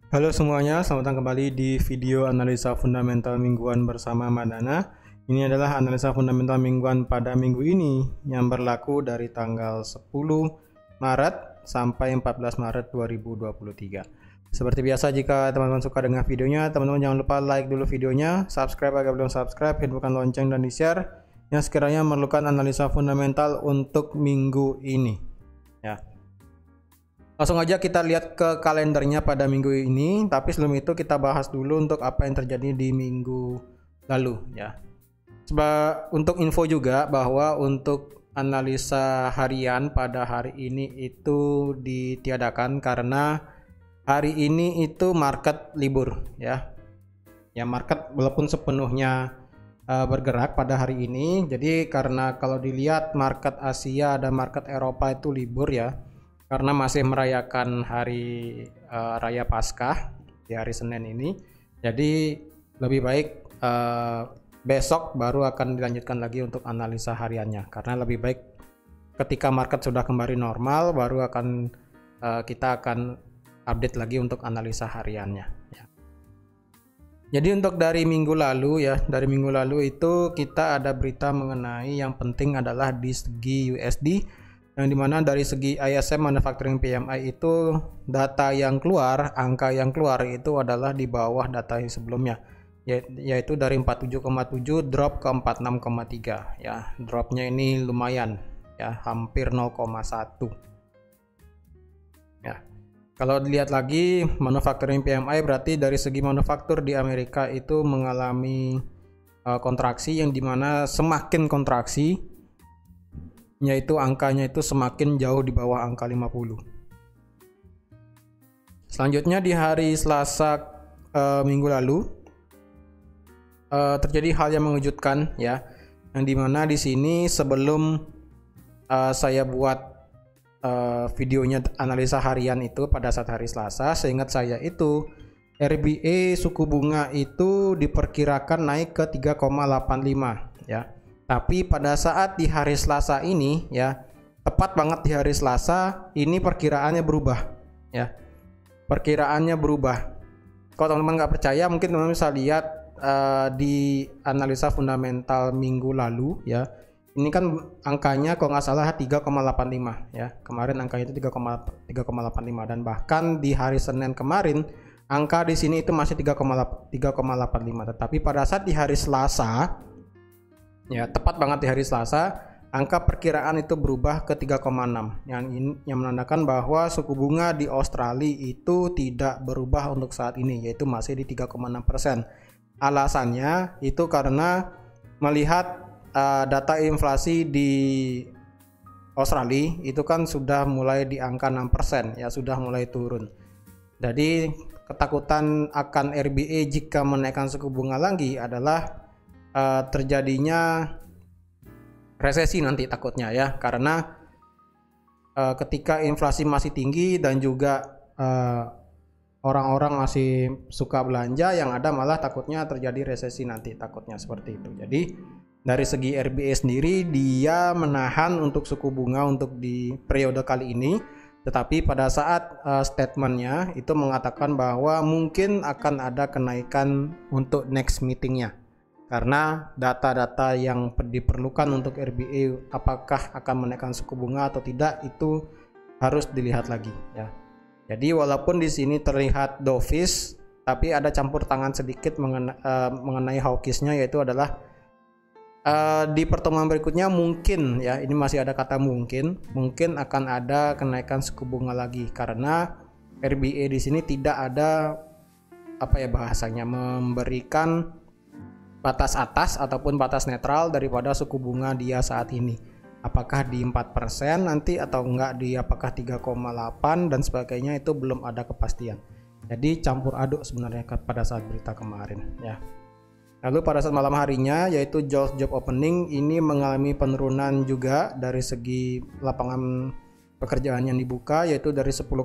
Halo semuanya, selamat datang kembali di video analisa fundamental mingguan bersama Madana. Ini adalah analisa fundamental mingguan pada minggu ini yang berlaku dari tanggal 10 Maret sampai 14 Maret 2023. Seperti biasa, jika teman-teman suka dengan videonya, teman-teman jangan lupa like dulu videonya, subscribe agar belum subscribe, hidupkan lonceng dan di-share yang sekiranya memerlukan analisa fundamental untuk minggu ini. Ya. Langsung aja kita lihat ke kalendernya pada minggu ini, tapi sebelum itu kita bahas dulu untuk apa yang terjadi di minggu lalu ya. Untuk info juga bahwa untuk analisa harian pada hari ini itu ditiadakan karena hari ini itu market libur ya. Ya, market walaupun sepenuhnya bergerak pada hari ini. Jadi karena kalau dilihat market Asia dan market Eropa itu libur ya, karena masih merayakan hari raya Paskah di hari Senin ini. Jadi lebih baik besok baru akan dilanjutkan lagi untuk analisa hariannya, karena lebih baik ketika market sudah kembali normal baru akan kita akan update lagi untuk analisa hariannya ya. Jadi untuk dari minggu lalu ya, dari minggu lalu itu kita ada berita mengenai yang penting adalah di segi USD, yang dimana dari segi ISM Manufacturing PMI itu data yang keluar, angka yang keluar itu adalah di bawah data yang sebelumnya, yaitu dari 47,7 drop ke 46,3 ya. Dropnya ini lumayan ya, hampir 0,1 ya. Kalau dilihat lagi Manufacturing PMI, berarti dari segi manufaktur di Amerika itu mengalami kontraksi, yang dimana semakin kontraksi yaitu angkanya itu semakin jauh di bawah angka 50. Selanjutnya di hari Selasa minggu lalu terjadi hal yang mengejutkan ya, yang dimana di sini sebelum saya buat videonya analisa harian itu pada saat hari Selasa, seingat saya itu RBA suku bunga itu diperkirakan naik ke 3,85 ya. Tapi pada saat di hari Selasa ini ya, tepat banget di hari Selasa ini perkiraannya berubah ya. Perkiraannya berubah. Kalau teman-teman nggak percaya, mungkin teman-teman bisa lihat di analisa fundamental minggu lalu ya. Ini kan angkanya kalau nggak salah 3,85 ya. Kemarin angkanya itu 3,85, dan bahkan di hari Senin kemarin angka di sini itu masih 3,85. Tetapi pada saat di hari Selasa ya, tepat banget di hari Selasa, angka perkiraan itu berubah ke 3,6 yang menandakan bahwa suku bunga di Australia itu tidak berubah untuk saat ini, yaitu masih di 3,6%. Alasannya itu karena melihat data inflasi di Australia itu kan sudah mulai di angka 6% ya, sudah mulai turun. Jadi ketakutan akan RBA jika menaikkan suku bunga lagi adalah terjadinya resesi nanti takutnya ya, karena ketika inflasi masih tinggi dan juga orang-orang masih suka belanja, yang ada malah takutnya terjadi resesi nanti, takutnya seperti itu. Jadi dari segi RBA sendiri dia menahan untuk suku bunga untuk di periode kali ini, tetapi pada saat statementnya itu mengatakan bahwa mungkin akan ada kenaikan untuk next meetingnya, karena data-data yang diperlukan untuk RBA apakah akan menaikkan suku bunga atau tidak itu harus dilihat lagi ya. Jadi walaupun di sini terlihat dovish, tapi ada campur tangan sedikit mengenai hawkishnya, yaitu adalah di pertemuan berikutnya mungkin ya, ini masih ada kata mungkin akan ada kenaikan suku bunga lagi, karena RBA di sini tidak ada apa ya bahasanya, memberikan batas atas ataupun batas netral daripada suku bunga dia saat ini, apakah di 4% nanti atau enggak, di apakah 3,8 dan sebagainya, itu belum ada kepastian. Jadi campur aduk sebenarnya pada saat berita kemarin ya. Lalu pada saat malam harinya, yaitu job opening ini mengalami penurunan juga dari segi lapangan pekerjaan yang dibuka, yaitu dari 10,5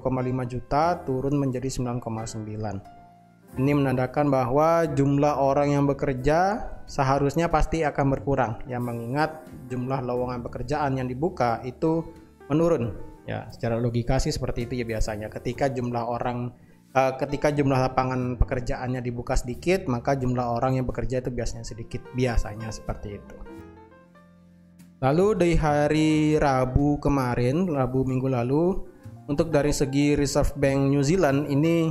juta turun menjadi 9,9. Ini menandakan bahwa jumlah orang yang bekerja seharusnya pasti akan berkurang ya, mengingat jumlah lowongan pekerjaan yang dibuka itu menurun ya. Secara logika sih seperti itu ya biasanya, ketika jumlah orang ketika jumlah lapangan pekerjaannya dibuka sedikit, maka jumlah orang yang bekerja itu biasanya sedikit, biasanya seperti itu. Lalu di hari Rabu kemarin, Rabu minggu lalu, untuk dari segi Reserve Bank New Zealand ini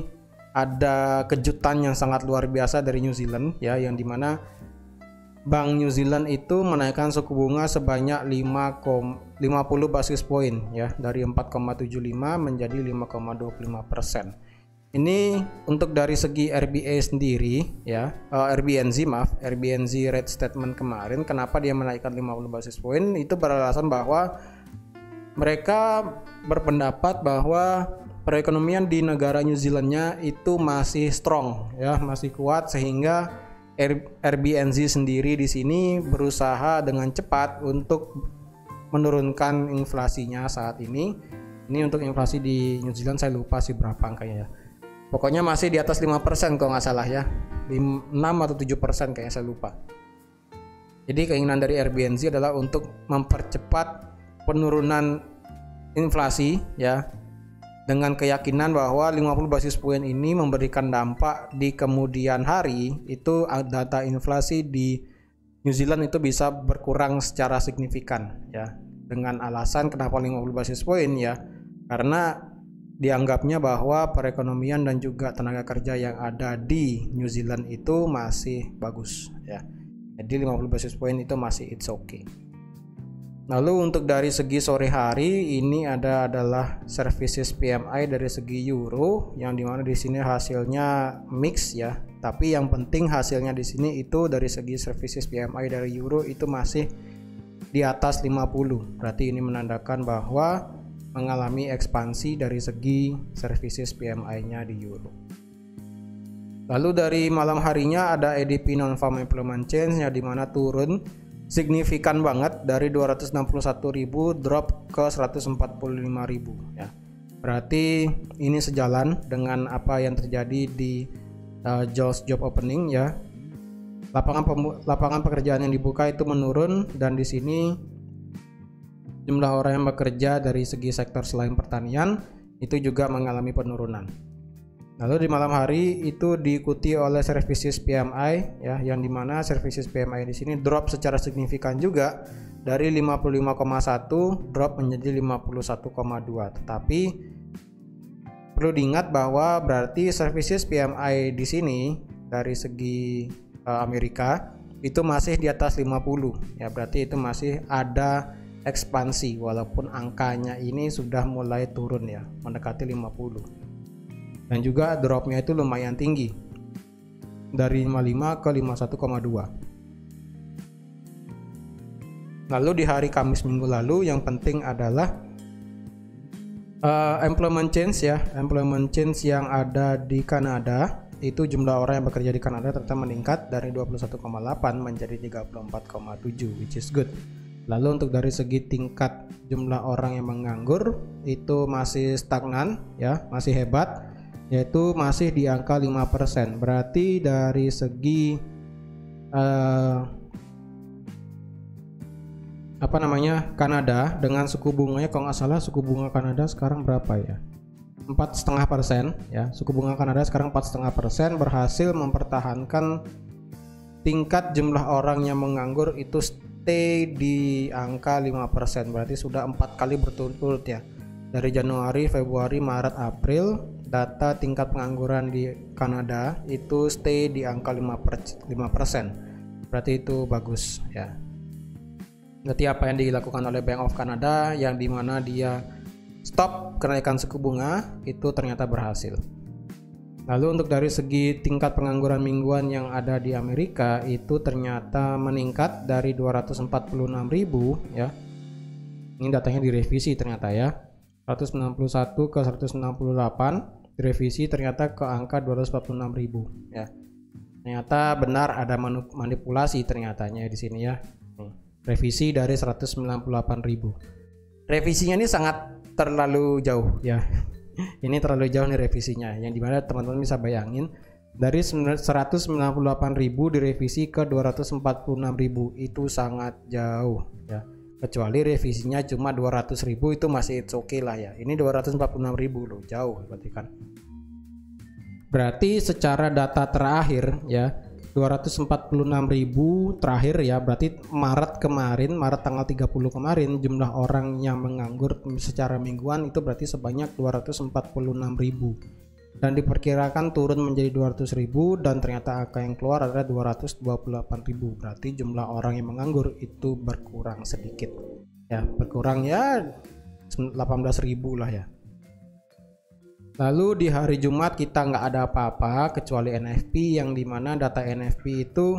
ada kejutan yang sangat luar biasa dari New Zealand ya, yang dimana Bank New Zealand itu menaikkan suku bunga sebanyak 50 basis point ya, dari 4,75 menjadi 5,25%. Ini untuk dari segi RBA sendiri ya, RBNZ rate statement kemarin, kenapa dia menaikkan 50 basis point itu beralasan bahwa mereka berpendapat bahwa perekonomian di negara New Zealandnya itu masih strong ya, masih kuat, sehingga RBNZ sendiri di sini berusaha dengan cepat untuk menurunkan inflasinya saat ini. Ini untuk inflasi di New Zealand saya lupa sih berapa angkanya ya. Pokoknya masih di atas 5% kalau nggak salah ya. 6 atau 7% kayaknya, saya lupa. Jadi keinginan dari RBNZ adalah untuk mempercepat penurunan inflasi ya, dengan keyakinan bahwa 50 basis point ini memberikan dampak di kemudian hari, itu data inflasi di New Zealand itu bisa berkurang secara signifikan ya. Dengan alasan kenapa 50 basis point ya, karena dianggapnya bahwa perekonomian dan juga tenaga kerja yang ada di New Zealand itu masih bagus ya. Jadi 50 basis point itu masih it's okay. Lalu untuk dari segi sore hari ini adalah services PMI dari segi euro, yang dimana di sini hasilnya mix ya. Tapi yang penting hasilnya di sini itu dari segi services PMI dari euro itu masih di atas 50. Berarti ini menandakan bahwa mengalami ekspansi dari segi services PMI-nya di euro. Lalu dari malam harinya ada ADP non-farm employment change yang dimana turun signifikan banget dari 261.000 drop ke 145.000 ya. Berarti ini sejalan dengan apa yang terjadi di JOLTS job opening ya. Lapangan pekerjaan yang dibuka itu menurun, dan di sini jumlah orang yang bekerja dari segi sektor selain pertanian itu juga mengalami penurunan. Lalu di malam hari itu diikuti oleh services PMI ya, yang dimana services PMI di sini drop secara signifikan juga dari 55,1 drop menjadi 51,2. Tetapi perlu diingat bahwa berarti services PMI di sini dari segi Amerika itu masih di atas 50 ya, berarti itu masih ada ekspansi walaupun angkanya ini sudah mulai turun ya, mendekati 50. Dan juga dropnya itu lumayan tinggi dari 55 ke 51,2. Lalu di hari Kamis minggu lalu yang penting adalah employment change ya. Employment change yang ada di Kanada itu jumlah orang yang bekerja di Kanada ternyata meningkat dari 21,8 menjadi 34,7, which is good. Lalu untuk dari segi tingkat jumlah orang yang menganggur itu masih stagnan ya, masih hebat, yaitu masih di angka 5%. Berarti dari segi Kanada dengan suku bunganya, kalau nggak salah suku bunga Kanada sekarang berapa ya, 4,5% ya. Suku bunga Kanada sekarang 4,5%, berhasil mempertahankan tingkat jumlah orang yang menganggur itu stay di angka 5%. Berarti sudah 4 kali berturut-turut ya, dari Januari, Februari, Maret, April, data tingkat pengangguran di Kanada itu stay di angka 5%. Berarti itu bagus ya. Berarti apa yang dilakukan oleh Bank of Canada yang dimana dia stop kenaikan suku bunga itu ternyata berhasil. Lalu untuk dari segi tingkat pengangguran mingguan yang ada di Amerika itu ternyata meningkat dari 246.000 ya. Ini datanya direvisi ternyata ya. 191 ke 168 direvisi ternyata ke angka 246.000 ya. Ternyata benar ada manipulasi ternyatanya di sini ya. Revisi dari 198.000. Revisinya ini sangat terlalu jauh ya. Ini terlalu jauh nih revisinya, yang dimana teman-teman bisa bayangin dari 198.000 direvisi ke 246.000 itu sangat jauh ya. Kecuali revisinya cuma 200.000 itu masih it's okay lah ya. Ini 246.000 loh, jauh berarti kan. Berarti secara data terakhir ya 246.000 terakhir ya, berarti Maret tanggal 30 kemarin jumlah orang yang menganggur secara mingguan itu berarti sebanyak 246.000 dan diperkirakan turun menjadi 200.000 dan ternyata angka yang keluar adalah 228.000. Berarti jumlah orang yang menganggur itu berkurang sedikit ya, berkurang ya 18.000 lah ya. Lalu di hari Jumat kita nggak ada apa-apa kecuali NFP, yang dimana data NFP itu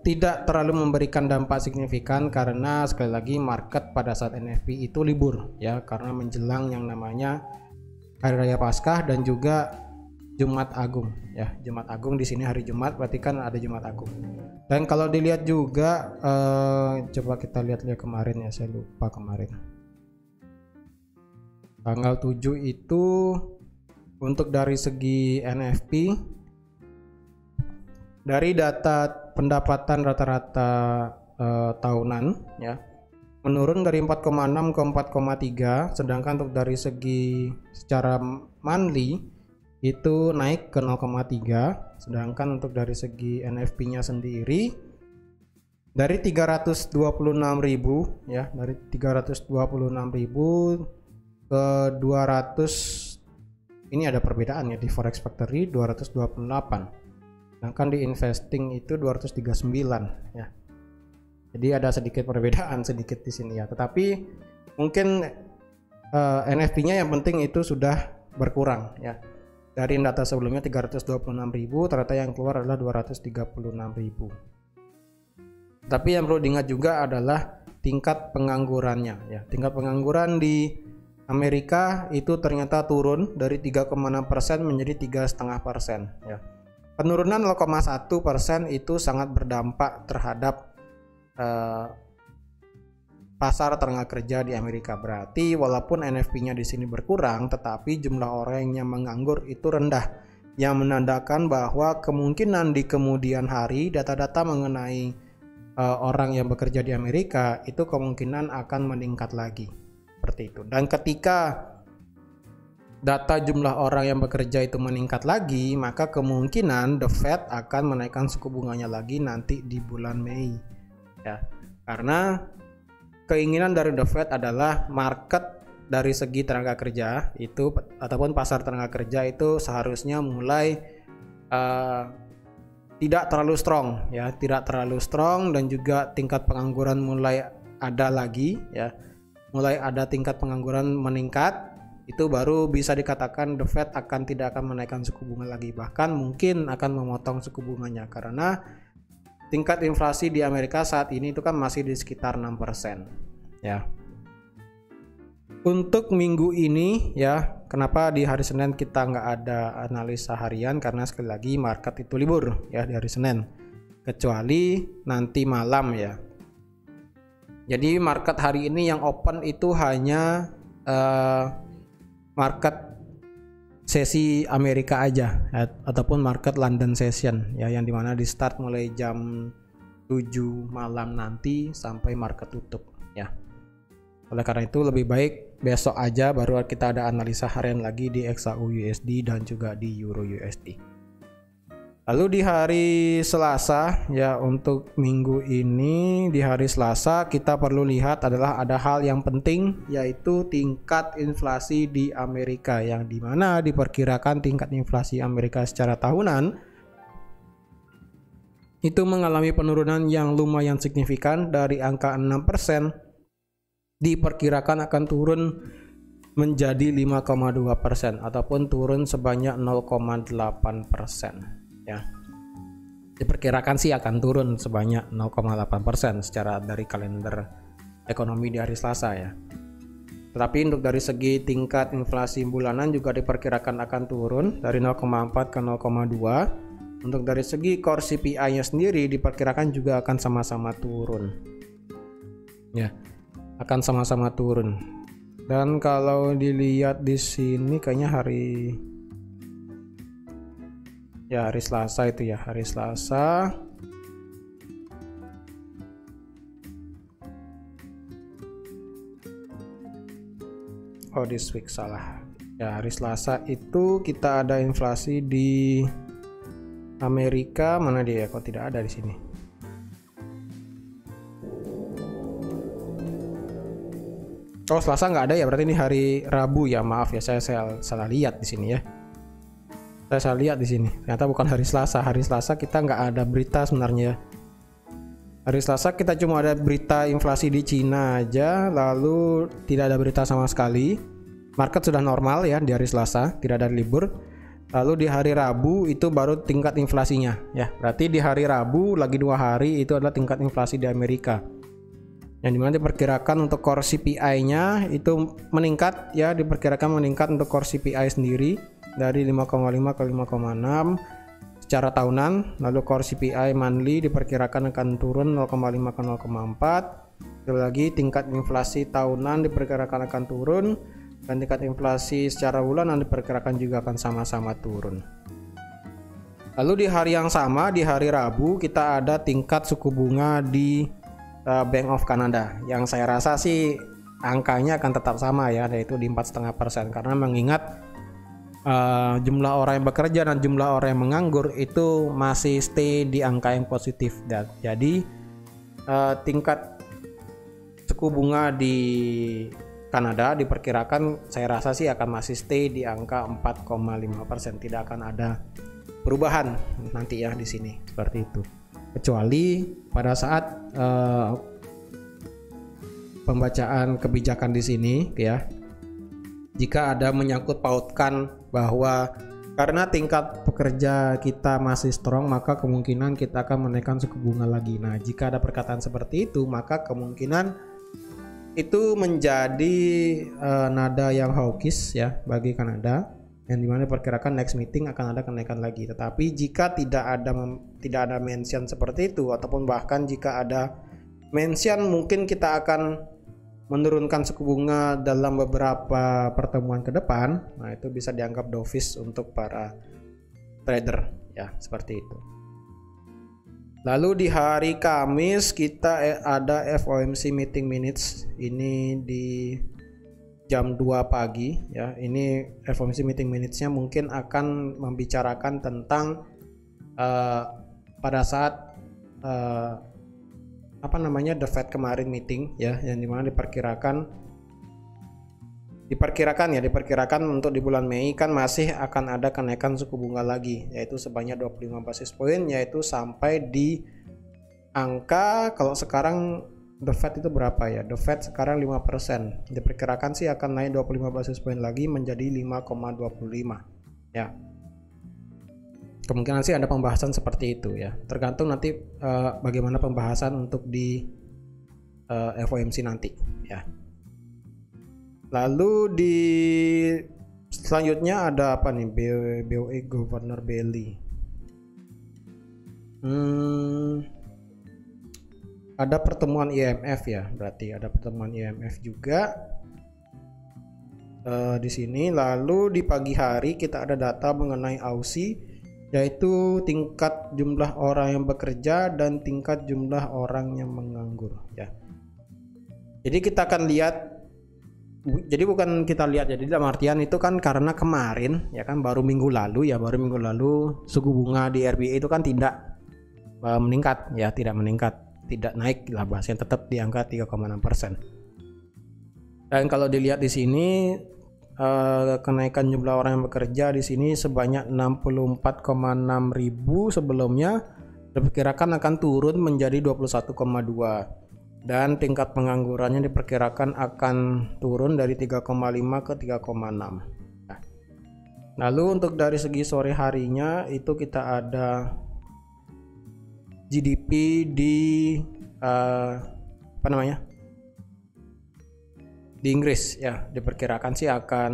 tidak terlalu memberikan dampak signifikan karena sekali lagi market pada saat NFP itu libur ya, karena menjelang yang namanya Hari Raya Paskah dan juga Jumat Agung ya. Jumat Agung di sini hari Jumat, berarti kan ada Jumat Agung. Dan kalau dilihat juga coba kita lihat kemarin ya, saya lupa kemarin. Tanggal 7 itu untuk dari segi NFP dari data pendapatan rata-rata tahunan ya menurun dari 4,6 ke 4,3, sedangkan untuk dari segi secara monthly itu naik ke 0,3, sedangkan untuk dari segi NFP-nya sendiri dari 326.000 ya, dari 326.000 ke 200, ini ada perbedaan ya, di Forex Factory 228, sedangkan di investing itu 239 ya. Jadi ada sedikit perbedaan sedikit di sini ya, tetapi mungkin NFP-nya yang penting itu sudah berkurang ya. Dari data sebelumnya 326.000, ternyata yang keluar adalah 236.000. Tapi yang perlu diingat juga adalah tingkat penganggurannya ya. Tingkat pengangguran di Amerika itu ternyata turun dari 3,6% menjadi 3,5% ya. Penurunan 0,1% itu sangat berdampak terhadap pasar tenaga kerja di Amerika. Berarti walaupun NFP-nya di sini berkurang, tetapi jumlah orang yang menganggur itu rendah, yang menandakan bahwa kemungkinan di kemudian hari data-data mengenai orang yang bekerja di Amerika itu kemungkinan akan meningkat lagi. Seperti itu. Dan ketika data jumlah orang yang bekerja itu meningkat lagi, maka kemungkinan The Fed akan menaikkan suku bunganya lagi nanti di bulan Mei ya. Karena keinginan dari The Fed adalah market dari segi tenaga kerja itu ataupun pasar tenaga kerja itu seharusnya mulai tidak terlalu strong ya, tidak terlalu strong, dan juga tingkat pengangguran mulai ada lagi ya. Mulai ada tingkat pengangguran meningkat, itu baru bisa dikatakan The Fed tidak akan menaikkan suku bunga lagi, bahkan mungkin akan memotong suku bunganya karena tingkat inflasi di Amerika saat ini itu kan masih di sekitar 6% ya. Untuk minggu ini ya, kenapa di hari Senin kita nggak ada analisa harian, karena sekali lagi market itu libur ya di hari Senin kecuali nanti malam ya. Jadi market hari ini yang open itu hanya market sesi Amerika aja ya, ataupun market London session ya, yang dimana di start mulai jam 7 malam nanti sampai market tutup ya. Oleh karena itu lebih baik besok aja baru kita ada analisa harian lagi di XAU USD dan juga di Euro USD. Lalu di hari Selasa ya, untuk minggu ini di hari Selasa kita perlu lihat adalah ada hal yang penting, yaitu tingkat inflasi di Amerika, yang dimana diperkirakan tingkat inflasi Amerika secara tahunan itu mengalami penurunan yang lumayan signifikan dari angka 6%, diperkirakan akan turun menjadi 5,2% ataupun turun sebanyak 0,8%. Ya, diperkirakan sih akan turun sebanyak 0,8% secara dari kalender ekonomi di hari Selasa ya. Tetapi untuk dari segi tingkat inflasi bulanan juga diperkirakan akan turun dari 0,4 ke 0,2. Untuk dari segi core CPI-nya sendiri diperkirakan juga akan sama-sama turun. Ya, akan sama-sama turun. Dan kalau dilihat di sini kayaknya hari Selasa itu ya, hari Selasa this week salah. Ya, hari Selasa itu kita ada inflasi di Amerika, mana dia? Kok tidak ada di sini? Oh, Selasa nggak ada ya, berarti ini hari Rabu ya. Maaf ya, saya salah lihat di sini ya. Saya salah lihat di sini. Ternyata bukan hari Selasa. Hari Selasa kita nggak ada berita sebenarnya. Hari Selasa kita cuma ada berita inflasi di Cina aja, lalu tidak ada berita sama sekali. Market sudah normal ya di hari Selasa, tidak ada libur. Lalu di hari Rabu itu baru tingkat inflasinya ya. Berarti di hari Rabu lagi 2 hari itu adalah tingkat inflasi di Amerika. Yang dimana diperkirakan untuk core CPI-nya itu meningkat ya, diperkirakan meningkat untuk core CPI sendiri dari 5,5 ke 5,6 secara tahunan. Lalu core CPI monthly diperkirakan akan turun 0,5 ke 0,4. Sekali lagi tingkat inflasi tahunan diperkirakan akan turun, dan tingkat inflasi secara bulanan diperkirakan juga akan sama-sama turun. Lalu di hari yang sama, di hari Rabu, kita ada tingkat suku bunga di Bank of Canada, yang saya rasa sih angkanya akan tetap sama ya, yaitu di 4,5%, karena mengingat jumlah orang yang bekerja dan jumlah orang yang menganggur itu masih stay di angka yang positif. Dan jadi tingkat suku bunga di Kanada diperkirakan saya rasa sih akan masih stay di angka 4,5%, tidak akan ada perubahan nanti ya di sini seperti itu. Kecuali pada saat pembacaan kebijakan di sini ya, jika ada menyangkut pautkan bahwa karena tingkat pekerja kita masih strong, maka kemungkinan kita akan menaikkan suku bunga lagi. Nah, jika ada perkataan seperti itu, maka kemungkinan itu menjadi nada yang hawkish ya bagi Kanada, yang dimana diperkirakan next meeting akan ada kenaikan lagi. Tetapi jika tidak ada mention seperti itu, ataupun bahkan jika ada mention mungkin kita akan menurunkan suku bunga dalam beberapa pertemuan ke depan, nah itu bisa dianggap dovish untuk para trader ya, seperti itu. Lalu di hari Kamis kita ada FOMC meeting minutes, ini di jam 2 pagi ya. Ini FOMC meeting minutes-nya mungkin akan membicarakan tentang pada saat The Fed kemarin meeting ya, yang dimana diperkirakan untuk di bulan Mei kan masih akan ada kenaikan suku bunga lagi, yaitu sebanyak 25 basis point, yaitu sampai di angka, kalau sekarang The Fed itu berapa ya? The Fed sekarang 5%. Diperkirakan sih akan naik 25 basis point lagi menjadi 5,25 ya. Kemungkinan sih ada pembahasan seperti itu ya. Tergantung nanti bagaimana pembahasan untuk di FOMC nanti ya. Lalu di selanjutnya ada apa nih? BOE Governor Bailey. Ada pertemuan IMF ya, berarti ada pertemuan IMF juga di sini. Lalu di pagi hari kita ada data mengenai Aussie, yaitu tingkat jumlah orang yang bekerja dan tingkat jumlah orang yang menganggur ya. Jadi kita akan lihat. Jadi bukan kita lihat, jadi dalam artian itu kan karena kemarin ya kan baru minggu lalu suku bunga di RBA itu kan tidak meningkat ya, tidak naik lah, bahasanya tetap di angka 3,6%. Dan kalau dilihat di sini kenaikan jumlah orang yang bekerja di sini sebanyak 64,6 ribu, sebelumnya diperkirakan akan turun menjadi 21,2. Dan tingkat penganggurannya diperkirakan akan turun dari 3,5 ke 3,6. Nah, lalu untuk dari segi sore harinya itu kita ada GDP di di Inggris ya, diperkirakan sih akan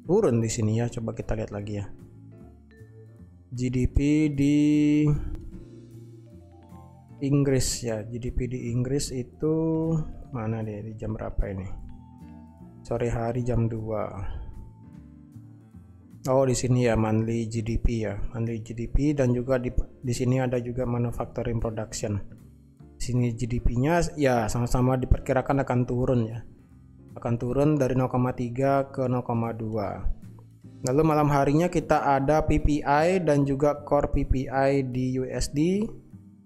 turun di sini ya. Coba kita lihat lagi ya. GDP di Inggris ya, GDP di Inggris itu mana deh, di jam berapa ini? Sore hari jam 2. Oh, di sini ya monthly GDP ya, monthly GDP, dan juga di sini ada juga manufacturing production. Di sini GDP-nya ya sama-sama diperkirakan akan turun ya. akan turun dari 0,3 ke 0,2. Lalu malam harinya kita ada PPI dan juga core PPI di USD,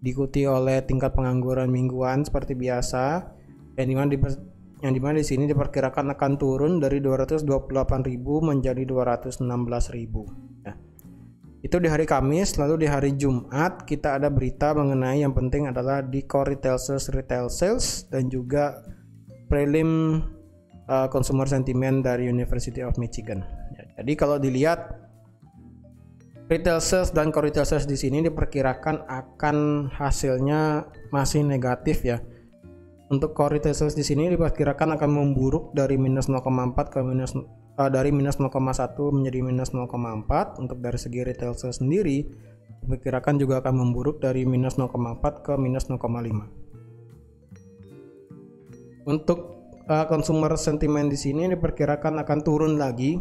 diikuti oleh tingkat pengangguran mingguan seperti biasa, yang dimana di sini diperkirakan akan turun dari 228.000 menjadi 216.000. Ya. Itu di hari Kamis. Lalu di hari Jumat kita ada berita mengenai yang penting adalah di core retail sales dan juga prelim consumer sentiment dari University of Michigan. Ya, jadi kalau dilihat retail sales dan core retail sales di sini diperkirakan akan hasilnya masih negatif ya. Untuk core retail sales di sini diperkirakan akan memburuk dari minus 0,4 ke dari minus 0,1 menjadi minus 0,4. Untuk dari segi retail sales sendiri diperkirakan juga akan memburuk dari minus 0,4 ke minus 0,5. Untuk consumer sentiment di sini diperkirakan akan turun lagi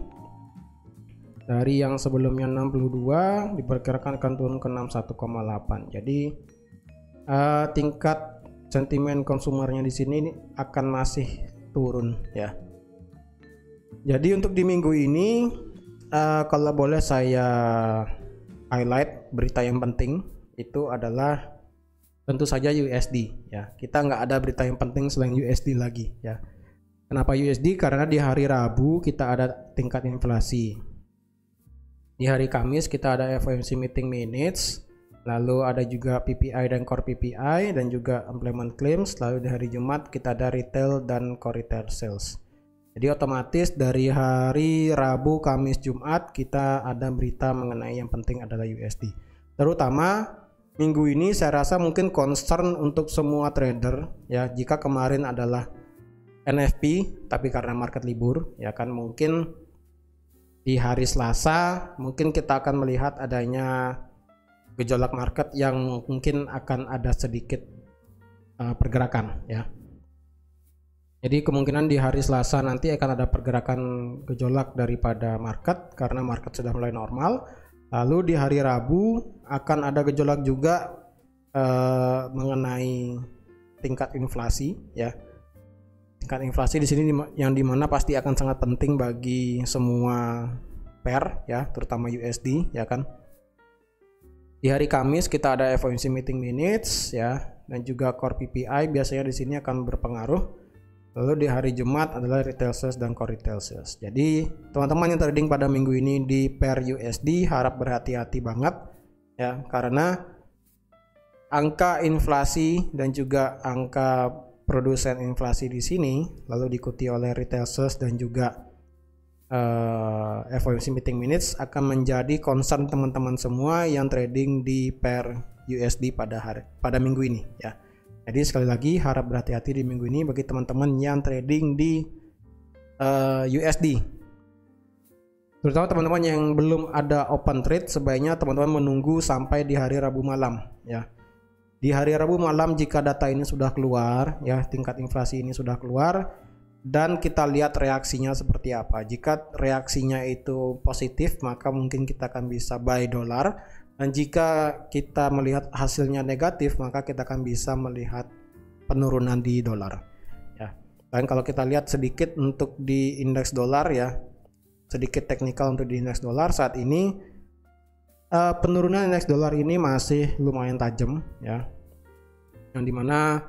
dari yang sebelumnya 62 diperkirakan akan turun ke 61,8. Jadi tingkat sentimen konsumernya di sini akan masih turun ya. Jadi untuk di minggu ini kalau boleh saya highlight berita yang penting itu adalah tentu saja USD ya. Kita nggak ada berita yang penting selain USD lagi ya. Kenapa USD? Karena di hari Rabu kita ada tingkat inflasi. Di hari Kamis kita ada FOMC meeting minutes, lalu ada juga PPI dan core PPI dan juga employment claims. Lalu di hari Jumat kita ada retail dan core retail sales. Jadi otomatis dari hari Rabu, Kamis, Jumat kita ada berita mengenai yang penting adalah USD. Terutama minggu ini saya rasa mungkin concern untuk semua trader ya. Jika kemarin adalah NFP tapi karena market libur ya kan, mungkin di hari Selasa mungkin kita akan melihat adanya gejolak market yang mungkin akan ada sedikit pergerakan ya. Jadi kemungkinan di hari Selasa nanti akan ada pergerakan gejolak daripada market karena market sudah mulai normal. Lalu di hari Rabu akan ada gejolak juga mengenai tingkat inflasi ya. Tingkat inflasi di sini yang dimana pasti akan sangat penting bagi semua pair ya, terutama USD ya kan. Di hari Kamis kita ada FOMC meeting minutes ya, dan juga core PPI biasanya di sini akan berpengaruh. Lalu di hari Jumat adalah retail sales dan core retail sales. Jadi teman-teman yang trading pada minggu ini di pair USD harap berhati-hati banget ya, karena angka inflasi dan juga angka produsen inflasi di sini lalu diikuti oleh retail sales dan juga FOMC meeting minutes akan menjadi concern teman-teman semua yang trading di pair USD pada minggu ini ya. Jadi sekali lagi harap berhati-hati di minggu ini bagi teman-teman yang trading di USD. Terutama teman-teman yang belum ada open trade, sebaiknya teman-teman menunggu sampai di hari Rabu malam ya. Di hari Rabu malam jika data ini sudah keluar ya, tingkat inflasi ini sudah keluar dan kita lihat reaksinya seperti apa. Jika reaksinya itu positif maka mungkin kita akan bisa buy dolar, dan jika kita melihat hasilnya negatif maka kita akan bisa melihat penurunan di dolar ya. Dan kalau kita lihat sedikit untuk di indeks dolar ya, sedikit teknikal untuk di indeks dolar saat ini, penurunan indeks dolar ini masih lumayan tajam ya, yang dimana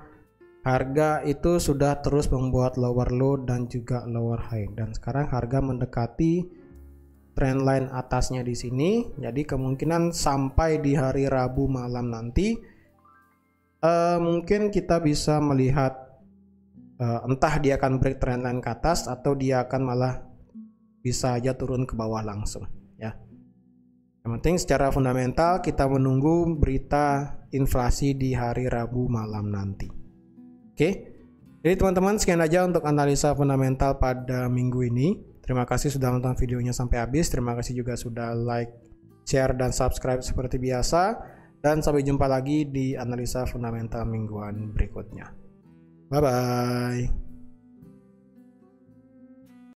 harga itu sudah terus membuat lower low dan juga lower high, dan sekarang harga mendekati trendline atasnya di sini. Jadi kemungkinan sampai di hari Rabu malam nanti mungkin kita bisa melihat entah dia akan break trendline ke atas atau dia akan malah bisa aja turun ke bawah langsung ya. Yang penting secara fundamental kita menunggu berita inflasi di hari Rabu malam nanti. Oke. Jadi teman-teman, sekian aja untuk analisa fundamental pada minggu ini. Terima kasih sudah nonton videonya sampai habis. Terima kasih juga sudah like, share, dan subscribe seperti biasa. Dan sampai jumpa lagi di analisa fundamental mingguan berikutnya. Bye-bye.